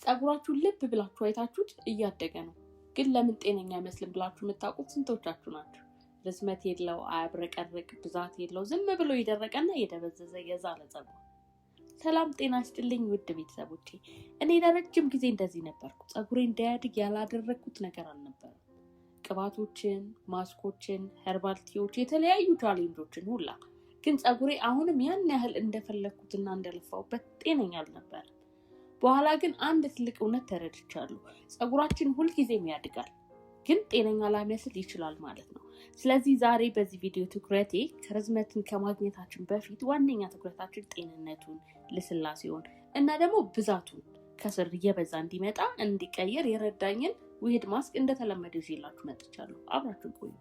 ጸጉራችሁ ልብ ብላችሁ አይታችሁት እያደገ ነው፣ ግን ለምን ጤነኛ አይመስልም ብላችሁ የምታውቁት ስንቶቻችሁ ናችሁ? ርዝመት የለው፣ አያብረቀርቅ፣ ብዛት የለው፣ ዝም ብሎ የደረቀና የደበዘዘ የዛለ ጸጉር። ሰላም ጤና ይስጥልኝ ውድ ቤተሰቦቼ፣ እኔ ለረጅም ጊዜ እንደዚህ ነበርኩ። ጸጉሬ እንዳያድግ ያላደረኩት ነገር አልነበረም። ቅባቶችን፣ ማስኮችን፣ ሄርባል ቲዎች፣ የተለያዩ ቻሌንጆችን ሁላ፣ ግን ጸጉሬ አሁንም ያን ያህል እንደፈለኩትና እንደለፋውበት ጤነኛ አልነበረም። በኋላ ግን አንድ ትልቅ እውነት ተረድቻለሁ። ጸጉራችን ሁልጊዜም ያድጋል፣ ግን ጤነኛ ላይመስል ይችላል ማለት ነው። ስለዚህ ዛሬ በዚህ ቪዲዮ ትኩረቴ ከርዝመትን ከማግኘታችን በፊት ዋነኛ ትኩረታችን ጤንነቱን፣ ልስላሴውን እና ደግሞ ብዛቱን ከስር እየበዛ እንዲመጣ እንዲቀየር የረዳኝን ውህድ ማስክ እንደተለመደው ይዤላችሁ መጥቻለሁ። አብራችሁ ቆዩ።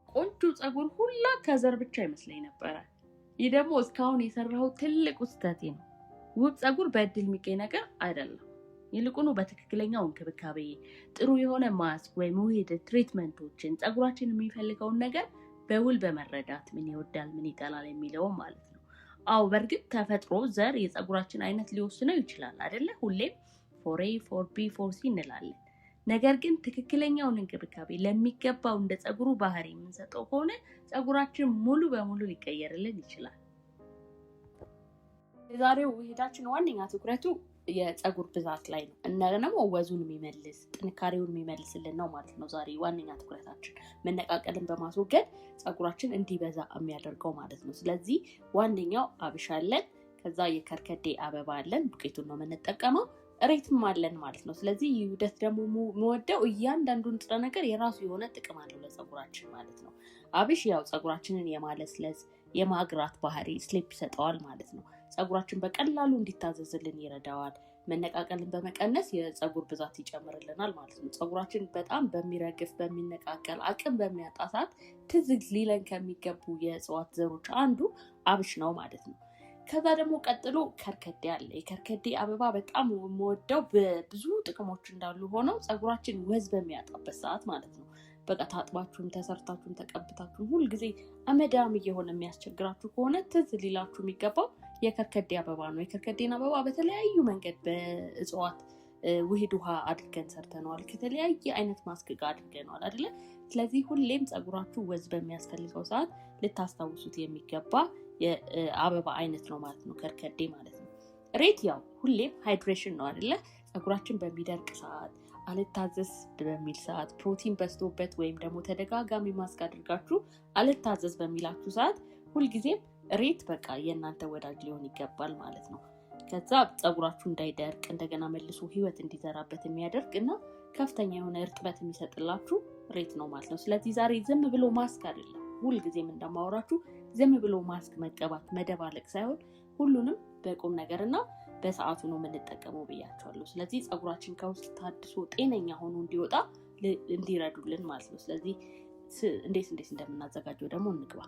ቆንጆ ጸጉር ሁላ ከዘር ብቻ ይመስለኝ ነበረ። ይህ ደግሞ እስካሁን የሰራው ትልቁ ስህተቴ ነው። ውብ ጸጉር በእድል የሚገኝ ነገር አይደለም። ይልቁኑ በትክክለኛው እንክብካቤ፣ ጥሩ የሆነ ማስክ ወይም ውህድ ትሪትመንቶችን፣ ጸጉራችን የሚፈልገውን ነገር በውል በመረዳት ምን ይወዳል ምን ይጠላል የሚለውን ማለት ነው። አዎ በእርግጥ ተፈጥሮ ዘር የጸጉራችን አይነት ሊወስነው ይችላል አይደለ? ሁሌም 4A 4B 4C እንላለን። ነገር ግን ትክክለኛውን እንክብካቤ ለሚገባው እንደ ጸጉሩ ባህሪ የምንሰጠው ከሆነ ጸጉራችን ሙሉ በሙሉ ሊቀየርልን ይችላል። የዛሬው ውህዳችን ዋነኛ ትኩረቱ የጸጉር ብዛት ላይ ነው እና ደግሞ ወዙን የሚመልስ ጥንካሬውን የሚመልስልን ነው ማለት ነው። ዛሬ ዋነኛ ትኩረታችን መነቃቀልን በማስወገድ ጸጉራችን እንዲበዛ የሚያደርገው ማለት ነው። ስለዚህ ዋነኛው አብሽ አለን፣ ከዛ የከርከዴ አበባ አለን፣ ዱቄቱን ነው የምንጠቀመው፣ እሬትም አለን ማለት ነው። ስለዚህ ይህ ውህደት ደግሞ የምወደው እያንዳንዱ ንጥረ ነገር የራሱ የሆነ ጥቅም አለው ለጸጉራችን ማለት ነው። አብሽ ያው ጸጉራችንን የማለስለስ የማግራት ባህሪ ስሊፕ ይሰጠዋል ማለት ነው። ጸጉራችን በቀላሉ እንዲታዘዝልን ይረዳዋል። መነቃቀልን በመቀነስ የጸጉር ብዛት ይጨምርልናል ማለት ነው። ጸጉራችን በጣም በሚረግፍ በሚነቃቀል አቅም በሚያጣ ሰዓት ትዝ ሊለን ከሚገቡ የእጽዋት ዘሮች አንዱ አብሽ ነው ማለት ነው። ከዛ ደግሞ ቀጥሎ ከርከዴ አለ። የከርከዴ አበባ በጣም የምወደው ብዙ ጥቅሞች እንዳሉ ሆነው ጸጉራችን ወዝ በሚያጣበት ሰዓት ማለት ነው። በቃ ታጥባችሁም ተሰርታችሁም ተቀብታችሁም ሁልጊዜ አመዳም እየሆነ የሚያስቸግራችሁ ከሆነ ትዝ ሊላችሁ የሚገባው የከርከዴ አበባ ነው። የከርከዴን አበባ በተለያዩ መንገድ በእጽዋት ውህድ ውሃ አድርገን ሰርተነዋል። ከተለያየ አይነት ማስክ ጋር አድርገነዋል አይደለ? ስለዚህ ሁሌም ጸጉራችሁ ወዝ በሚያስፈልገው ሰዓት ልታስታውሱት የሚገባ የአበባ አይነት ነው ማለት ነው፣ ከርከዴ ማለት ነው። እሬት ያው ሁሌም ሃይድሬሽን ነው አይደለ? ጸጉራችን በሚደርቅ ሰዓት፣ አልታዘዝ በሚል ሰዓት፣ ፕሮቲን በዝቶበት ወይም ደግሞ ተደጋጋሚ ማስክ አድርጋችሁ አልታዘዝ በሚላችሁ ሰዓት ሁልጊዜም እሬት በቃ የእናንተ ወዳጅ ሊሆን ይገባል ማለት ነው። ከዛ ጸጉራችሁ እንዳይደርቅ እንደገና መልሶ ህይወት እንዲዘራበት የሚያደርግ እና ከፍተኛ የሆነ እርጥበት የሚሰጥላችሁ እሬት ነው ማለት ነው። ስለዚህ ዛሬ ዝም ብሎ ማስክ አይደለም፣ ሁልጊዜም እንደማወራችሁ ዝም ብሎ ማስክ መቀባት መደባለቅ ሳይሆን ሁሉንም በቁም ነገርና በሰዓቱ ነው የምንጠቀመው ብያቸዋለሁ። ስለዚህ ጸጉራችን ከውስጥ ታድሶ ጤነኛ ሆኖ እንዲወጣ እንዲረዱልን ማለት ነው። ስለዚህ እንዴት እንደምናዘጋጀው ደግሞ እንግባ።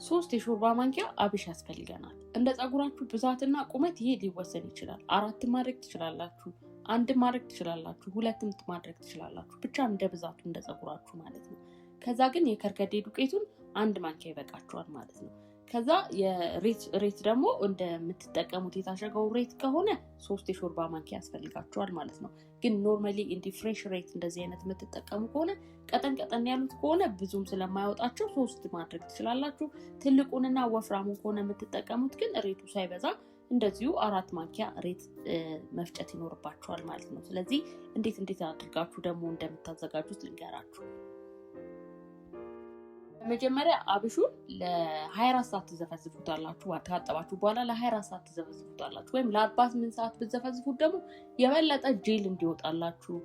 3 የሾርባ ማንኪያ አብሽ ያስፈልገናል። እንደ ጸጉራችሁ ብዛትና ቁመት ይሄ ሊወሰን ይችላል። 4 ማድረግ ትችላላችሁ፣ 1 ማድረግ ትችላላችሁ፣ 2 ማድረግ ትችላላችሁ። ብቻ እንደ ብዛቱ እንደ ጸጉራችሁ ማለት ነው። ከዛ ግን የከርከዴ ዱቄቱን 1 ማንኪያ ይበቃችኋል ማለት ነው። ከዛ የሬት ደግሞ እንደምትጠቀሙት የታሸገው ሬት ከሆነ 3 የሾርባ ማንኪያ ያስፈልጋችኋል ማለት ነው። ግን ኖርማሊ እንዲ ፍሬሽ ሬት እንደዚህ አይነት የምትጠቀሙ ከሆነ ቀጠን ያሉት ከሆነ ብዙም ስለማያወጣቸው 3 ማድረግ ትችላላችሁ። ትልቁንና ወፍራሙ ከሆነ የምትጠቀሙት ግን ሬቱ ሳይበዛ እንደዚሁ 4 ማንኪያ ሬት መፍጨት ይኖርባችኋል ማለት ነው። ስለዚህ እንዴት አድርጋችሁ ደግሞ እንደምታዘጋጁት ልንገራችሁ። መጀመሪያ አብሹን ለ24 ሰዓት ትዘፈዝፉታላችሁ። ካጠባችሁ በኋላ ለ24 ሰዓት ትዘፈዝፉታላችሁ። ወይም ለ48 ሰዓት ብትዘፈዝፉት ደግሞ የበለጠ ጄል እንዲወጣላችሁ፣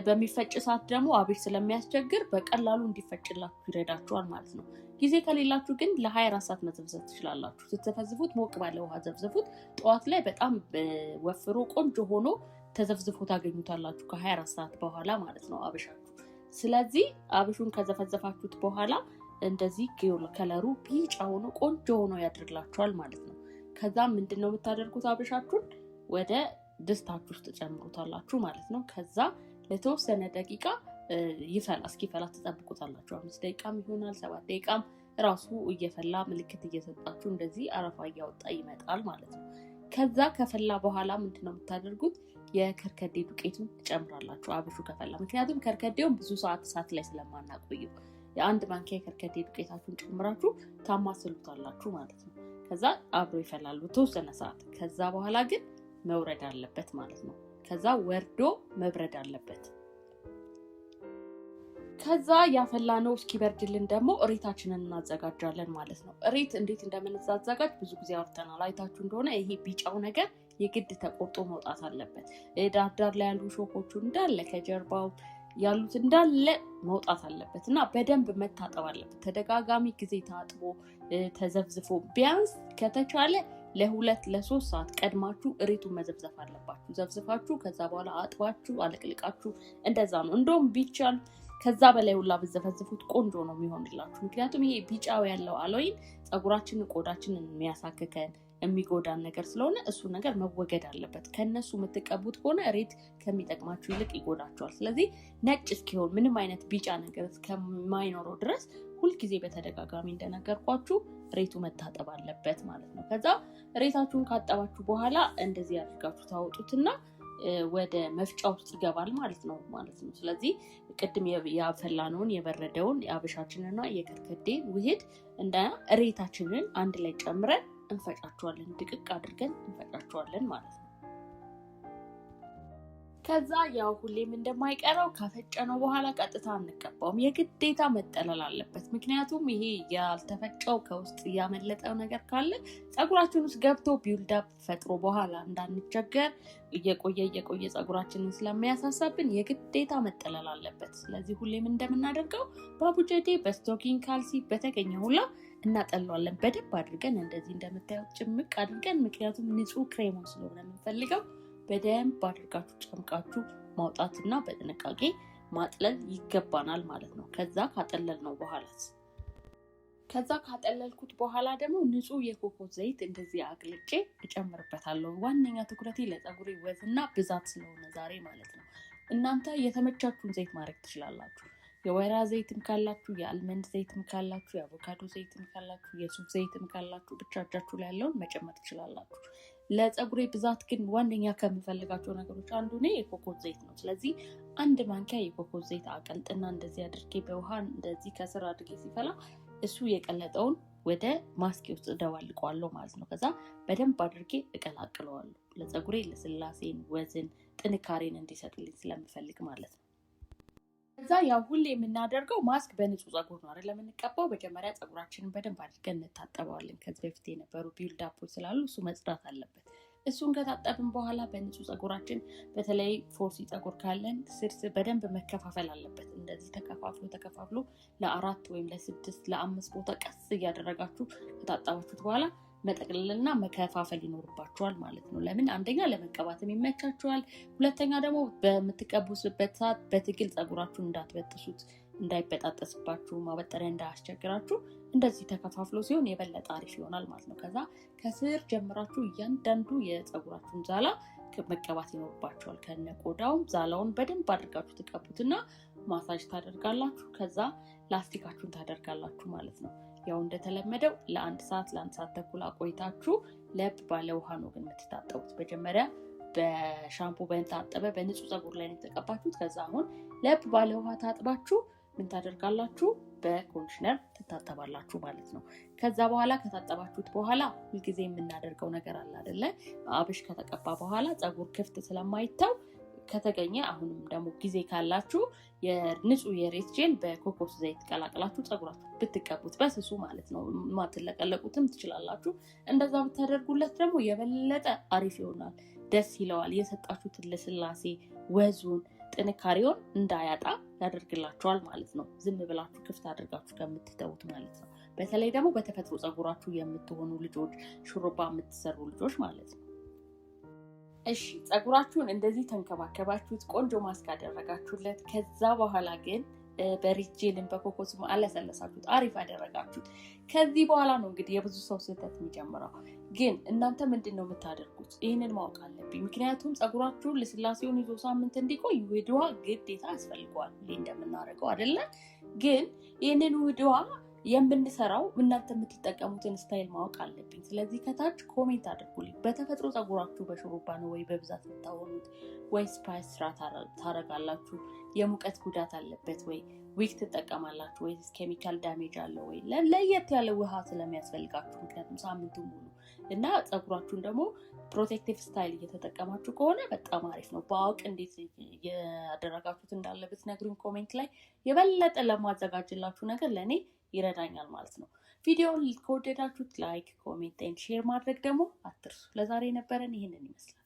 በሚፈጭ ሰዓት ደግሞ አብሽ ስለሚያስቸግር በቀላሉ እንዲፈጭላችሁ ይረዳችኋል ማለት ነው። ጊዜ ከሌላችሁ ግን ለ24 ሰዓት መዘፍዘፍ ትችላላችሁ። ስትዘፈዝፉት ሞቅ ባለ ውሃ ዘፍዝፉት። ጠዋት ላይ በጣም ወፍሮ ቆንጆ ሆኖ ተዘፍዝፎ ታገኙታላችሁ ከ24 ሰዓት በኋላ ማለት ነው አብሻችሁ። ስለዚህ አብሹን ከዘፈዘፋችሁት በኋላ እንደዚህ ከለሩ ቢጫ ሆኖ ቆንጆ ሆኖ ያድርግላችኋል ማለት ነው። ከዛ ምንድነው የምታደርጉት? አብሻችሁን ወደ ድስታችሁ ውስጥ ጨምሩታላችሁ ማለት ነው። ከዛ ለተወሰነ ደቂቃ እስኪፈላ ትጠብቁታላችሁ። 5 ደቂቃም ይሆናል 7 ደቂቃም ራሱ እየፈላ ምልክት እየሰጣችሁ እንደዚህ አረፋ እያወጣ ይመጣል ማለት ነው። ከዛ ከፈላ በኋላ ምንድነው የምታደርጉት? የከርከዴ ዱቄቱን ትጨምራላችሁ አብሹ ከፈላ። ምክንያቱም ከርከዴውን ብዙ ሰዓት እሳት ላይ ስለማናቆየው የአንድ ማንኪያ የከርከዴ ዱቄታችሁን ጨምራችሁ ታማስሉታላችሁ ማለት ነው። ከዛ አብሮ ይፈላሉ ተወሰነ ሰዓት። ከዛ በኋላ ግን መውረድ አለበት ማለት ነው። ከዛ ወርዶ መብረድ አለበት። ከዛ ያፈላነው እስኪበርድልን ደግሞ እሬታችንን እናዘጋጃለን ማለት ነው። እሬት እንዴት እንደምናዘጋጅ ብዙ ጊዜ አውርተናል። አይታችሁ እንደሆነ ይሄ ቢጫው ነገር የግድ ተቆርጦ መውጣት አለበት። ዳርዳር ላይ ያሉ ሾኮቹ እንዳለ ከጀርባው ያሉት እንዳለ መውጣት አለበት እና በደንብ መታጠብ አለበት። ተደጋጋሚ ጊዜ ታጥቦ ተዘፍዝፎ ቢያንስ ከተቻለ ለ2-3 ሰዓት ቀድማችሁ እሬቱን መዘፍዘፍ አለባችሁ። ዘፍዝፋችሁ ከዛ በኋላ አጥባችሁ አለቅልቃችሁ እንደዛ ነው። እንደውም ቢቻል ከዛ በላይ ሁላ ብዘፈዝፉት ቆንጆ ነው የሚሆንላችሁ። ምክንያቱም ይሄ ቢጫው ያለው አሎይን ፀጉራችንን ቆዳችንን የሚያሳክከን የሚጎዳን ነገር ስለሆነ እሱ ነገር መወገድ አለበት። ከነሱ የምትቀቡት ከሆነ እሬት ከሚጠቅማችሁ ይልቅ ይጎዳችኋል። ስለዚህ ነጭ እስኪሆን ምንም አይነት ቢጫ ነገር እስከማይኖረው ድረስ ሁልጊዜ በተደጋጋሚ እንደነገርኳችሁ እሬቱ መታጠብ አለበት ማለት ነው። ከዛ እሬታችሁን ካጠባችሁ በኋላ እንደዚህ አድርጋችሁ ታወጡትና ወደ መፍጫ ውስጥ ይገባል ማለት ነው። ስለዚህ ቅድም ያፈላነውን የበረደውን የአብሻችንና የከርከዴን ውህድ እንደ እሬታችንን አንድ ላይ ጨምረን እንፈጫቸዋለን። ድቅቅ አድርገን እንፈጫቸዋለን ማለት ነው። ከዛ ያው ሁሌም እንደማይቀረው ካፈጨነው በኋላ ቀጥታ አንቀባውም። የግዴታ መጠለል አለበት። ምክንያቱም ይሄ ያልተፈጨው ከውስጥ ያመለጠው ነገር ካለ ፀጉራችን ውስጥ ገብቶ ቢልዳፕ ፈጥሮ በኋላ እንዳንቸገር እየቆየ ፀጉራችንን ስለሚያሳሳብን የግዴታ መጠለል አለበት። ስለዚህ ሁሌም እንደምናደርገው በአቡጀዴ በስቶኪንግ ካልሲ በተገኘ ሁላ እናጠለዋለን። በደንብ አድርገን እንደዚህ እንደምታዩት ጭምቅ አድርገን፣ ምክንያቱም ንጹህ ክሬሙን ስለሆነ የምንፈልገው በደንብ አድርጋችሁ ጨምቃችሁ ማውጣትና በጥንቃቄ ማጥለል ይገባናል ማለት ነው። ከዛ ካጠለልኩት በኋላ ደግሞ ንጹህ የኮኮስ ዘይት እንደዚህ አቅልጬ እጨምርበታለሁ። ዋነኛ ትኩረቴ ለፀጉሬ ወዝና ብዛት ስለሆነ ዛሬ ማለት ነው። እናንተ የተመቻችሁን ዘይት ማድረግ ትችላላችሁ። የወይራ ዘይትም ካላችሁ፣ የአልመንድ ዘይትም ካላችሁ፣ የአቮካዶ ዘይትም ካላችሁ፣ የሱፍ ዘይትም ካላችሁ ብቻ እጃችሁ ላይ ያለውን መጨመር ትችላላችሁ። ለፀጉሬ ብዛት ግን ዋነኛ ከምፈልጋቸው ነገሮች አንዱ የኮኮስ ዘይት ነው። ስለዚህ 1 ማንኪያ የኮኮስ ዘይት አቀልጥና እንደዚህ አድርጌ በውሃ እንደዚህ ከስር አድርጌ ሲፈላ እሱ የቀለጠውን ወደ ማስኬ ውስጥ እደባልቀዋለሁ ማለት ነው። ከዛ በደንብ አድርጌ እቀላቅለዋለሁ። ለፀጉሬ ለስላሴን፣ ወዝን፣ ጥንካሬን እንዲሰጥልኝ ስለምፈልግ ማለት ነው። ከዛ ያው ሁሌ የምናደርገው ማስክ በንጹህ ፀጉር ነው አይደል የምንቀባው። መጀመሪያ ፀጉራችንን በደንብ አድርገን እንታጠበዋለን። ከዚህ በፊት የነበሩ ቢልዳፖች ስላሉ እሱ መጽዳት አለበት። እሱን ከታጠብን በኋላ በንጹህ ፀጉራችን በተለይ ፎርሲ ፀጉር ካለን ስር በደንብ መከፋፈል አለበት። እንደዚህ ተከፋፍሎ ለ4 ወይም ለ6 ለ5 ቦታ ቀስ እያደረጋችሁ ከታጠባችሁት በኋላ መጠቅለልና መከፋፈል ይኖርባችኋል ማለት ነው። ለምን? አንደኛ ለመቀባትም ይመቻችኋል፣ ሁለተኛ ደግሞ በምትቀቡበት ሰዓት በትግል ፀጉራችሁን እንዳትበጥሱት፣ እንዳይበጣጠስባችሁ፣ ማበጠሪያ እንዳያስቸግራችሁ እንደዚህ ተከፋፍሎ ሲሆን የበለጠ አሪፍ ይሆናል ማለት ነው። ከዛ ከስር ጀምራችሁ እያንዳንዱ የፀጉራችሁን ዛላ መቀባት ይኖርባችኋል። ከነቆዳውም ዛላውን በደንብ አድርጋችሁ ትቀቡትና ማሳጅ ታደርጋላችሁ። ከዛ ላስቲካችሁን ታደርጋላችሁ ማለት ነው። ያው እንደተለመደው ለ1 ሰዓት ለ1 ሰዓት ተኩል አቆይታችሁ ለብ ባለ ውሃ ነው ግን የምትታጠቡት። መጀመሪያ በሻምፑ በታጠበ በንጹህ ፀጉር ላይ ነው የተቀባችሁት። ከዛ አሁን ለብ ባለ ውሃ ታጥባችሁ ምን ታደርጋላችሁ? በኮንዲሽነር ትታጠባላችሁ ማለት ነው። ከዛ በኋላ ከታጠባችሁት በኋላ ሁልጊዜ የምናደርገው ነገር አለ አይደለ? አብሽ ከተቀባ በኋላ ፀጉር ክፍት ስለማይታው ከተገኘ አሁንም ደግሞ ጊዜ ካላችሁ የንጹህ የሬት ጄል በኮኮስ ዘይት ቀላቅላችሁ ፀጉራችሁ ብትቀቡት በስሱ ማለት ነው። ማትለቀለቁትም ትችላላችሁ። እንደዛ ብታደርጉለት ደግሞ የበለጠ አሪፍ ይሆናል፣ ደስ ይለዋል። የሰጣችሁትን ለስላሴ ወዙን ጥንካሬውን እንዳያጣ ያደርግላችኋል ማለት ነው። ዝም ብላችሁ ክፍት አድርጋችሁ ከምትተውት ማለት ነው። በተለይ ደግሞ በተፈጥሮ ፀጉራችሁ የምትሆኑ ልጆች፣ ሹሩባ የምትሰሩ ልጆች ማለት ነው። እሺ ፀጉራችሁን እንደዚህ ተንከባከባችሁት፣ ቆንጆ ማስክ አደረጋችሁለት። ከዛ በኋላ ግን በሬት ጄልን በኮኮስም አለሰለሳችሁት፣ አሪፍ አደረጋችሁት። ከዚህ በኋላ ነው እንግዲህ የብዙ ሰው ስህተት የሚጀምረው። ግን እናንተ ምንድን ነው የምታደርጉት? ይህንን ማወቅ አለብኝ። ምክንያቱም ፀጉራችሁን ለስላሴውን ይዞ ሳምንት እንዲቆይ ውህድ ውሃ ግዴታ ያስፈልገዋል። እንደምናደርገው አይደለም። ግን ይህንን ውህድ ውሃ የምንሰራው እናንተ የምትጠቀሙትን ስታይል ማወቅ አለብኝ። ስለዚህ ከታች ኮሜንት አድርጉልኝ። በተፈጥሮ ፀጉራችሁ በሹሩባ ነው ወይ በብዛት የምታወሩት ወይ ስፓይስ ስራ ታረጋላችሁ? የሙቀት ጉዳት አለበት ወይ? ዊክ ትጠቀማላችሁ ወይ? ኬሚካል ዳሜጅ አለው ወይ? ለየት ያለ ውሃ ስለሚያስፈልጋችሁ ምክንያቱም ሳምንቱ ሙሉ እና ፀጉራችሁን ደግሞ ፕሮቴክቲቭ ስታይል እየተጠቀማችሁ ከሆነ በጣም አሪፍ ነው። በአውቅ እንዴት ያደረጋችሁት እንዳለ ብትነግሩኝ ኮሜንት ላይ የበለጠ ለማዘጋጅላችሁ ነገር ለእኔ ይረዳኛል ማለት ነው። ቪዲዮውን ከወደዳችሁት ላይክ፣ ኮሜንት፣ ሼር ማድረግ ደግሞ አትርሱ። ለዛሬ የነበረን ይህንን ይመስላል።